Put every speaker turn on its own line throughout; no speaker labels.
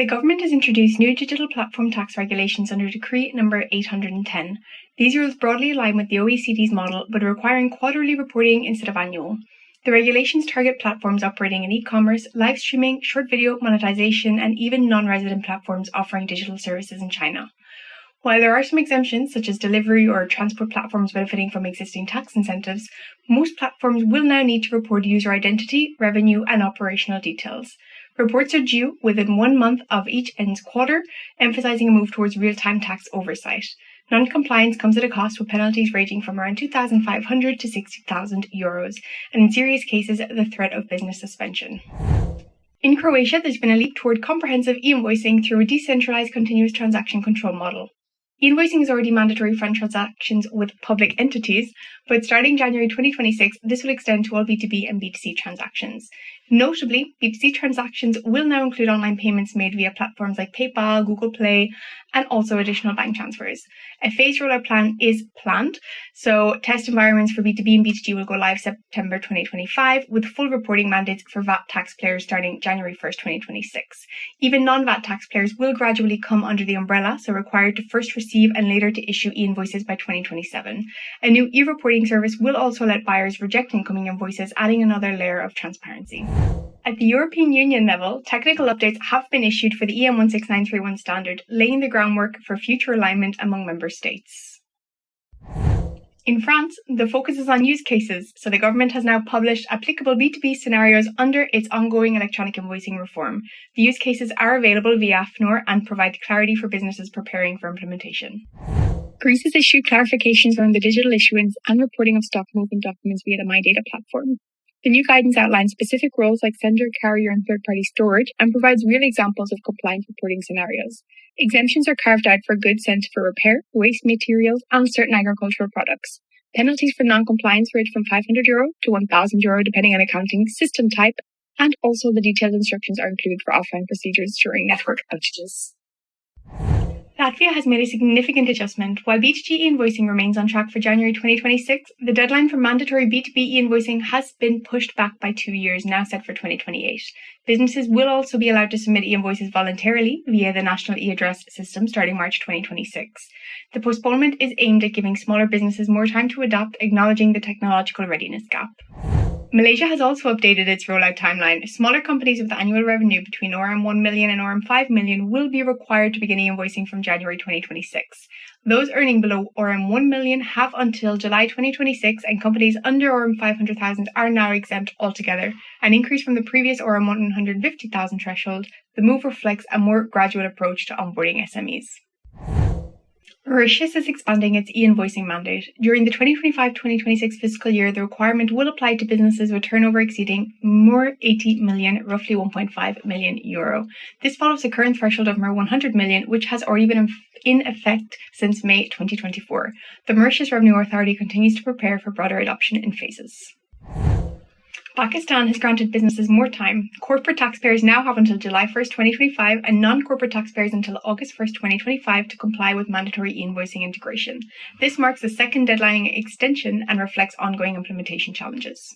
The government has introduced new digital platform tax regulations under Decree number 810. These rules broadly align with the OECD's model, but are requiring quarterly reporting instead of annual. The regulations target platforms operating in e-commerce, live streaming, short video monetization, and even non-resident platforms offering digital services in China. While there are some exemptions, such as delivery or transport platforms benefiting from existing tax incentives, most platforms will now need to report user identity, revenue, and operational details. Reports are due within 1 month of each end's quarter, emphasizing a move towards real-time tax oversight. Non-compliance comes at a cost, with penalties ranging from around €2,500 to €60,000, and in serious cases, the threat of business suspension. In Croatia, there's been a leap toward comprehensive e-invoicing through a decentralized continuous transaction control model. E-invoicing is already mandatory for transactions with public entities, but starting January 2026, this will extend to all B2B and B2C transactions. Notably, B2C transactions will now include online payments made via platforms like PayPal, Google Play, and also additional bank transfers. A phased rollout plan is planned, so test environments for B2B and B2G will go live September 2025, with full reporting mandates for VAT taxpayers starting January 1st, 2026. Even non-VAT taxpayers will gradually come under the umbrella, so required to first receive and later to issue e-invoices by 2027. A new e-reporting service will also let buyers reject incoming invoices, adding another layer of transparency. At the European Union level, technical updates have been issued for the EM 16931 standard, laying the groundwork for future alignment among member states. In France, the focus is on use cases, so the government has now published applicable B2B scenarios under its ongoing electronic invoicing reform. The use cases are available via AFNOR and provide clarity for businesses preparing for implementation. Greece has issued clarifications around the digital issuance and reporting of stock movement documents via the MyData platform. The new guidance outlines specific roles like sender, carrier, and third-party storage, and provides real examples of compliant reporting scenarios. Exemptions are carved out for goods sent for repair, waste materials, and certain agricultural products. Penalties for non-compliance range from €500 to €1,000 depending on accounting system type, and also the detailed instructions are included for offline procedures during network outages. Latvia has made a significant adjustment. While B2G e-invoicing remains on track for January 2026, the deadline for mandatory B2B e-invoicing has been pushed back by 2 years, now set for 2028. Businesses will also be allowed to submit e-invoices voluntarily via the National e-address system starting March 2026. The postponement is aimed at giving smaller businesses more time to adapt, acknowledging the technological readiness gap. Malaysia has also updated its rollout timeline. Smaller companies with annual revenue between RM 1 million and RM 5 million will be required to begin invoicing from January 2026. Those earning below RM 1 million have until July 2026, and companies under RM 500,000 are now exempt altogether, an increase from the previous RM 150,000 threshold. The move reflects a more gradual approach to onboarding SMEs. Mauritius is expanding its e-invoicing mandate. During the 2025-2026 fiscal year, the requirement will apply to businesses with turnover exceeding more 80 million, roughly €1.5 million. This follows the current threshold of more 100 million, which has already been in effect since May 2024. The Mauritius Revenue Authority continues to prepare for broader adoption in phases. Pakistan has granted businesses more time. Corporate taxpayers now have until July 1st, 2025, and non-corporate taxpayers until August 1st, 2025 to comply with mandatory e-invoicing integration. This marks the second deadline extension and reflects ongoing implementation challenges.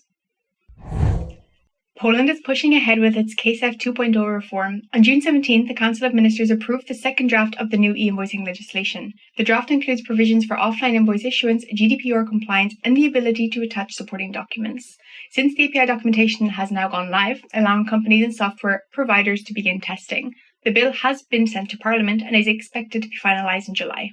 Poland is pushing ahead with its KSEF 2.0 reform. On June 17th, the Council of Ministers approved the second draft of the new e-invoicing legislation. The draft includes provisions for offline invoice issuance, GDPR compliance, and the ability to attach supporting documents. Since the API documentation has now gone live, allowing companies and software providers to begin testing. The bill has been sent to Parliament and is expected to be finalised in July.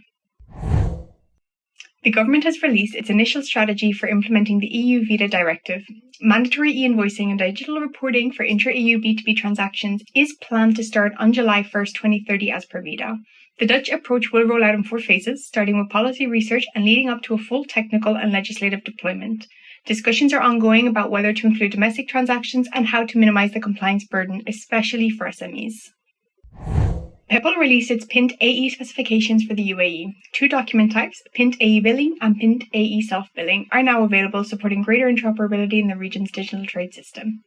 The government has released its initial strategy for implementing the EU VITA directive. Mandatory e-invoicing and digital reporting for intra-EU B2B transactions is planned to start on July 1st, 2030 as per VITA. The Dutch approach will roll out in 4 phases, starting with policy research and leading up to a full technical and legislative deployment. Discussions are ongoing about whether to include domestic transactions and how to minimize the compliance burden, especially for SMEs. PEPL released its PINT AE specifications for the UAE. 2 document types, PINT AE billing and PINT AE self-billing, are now available, supporting greater interoperability in the region's digital trade system.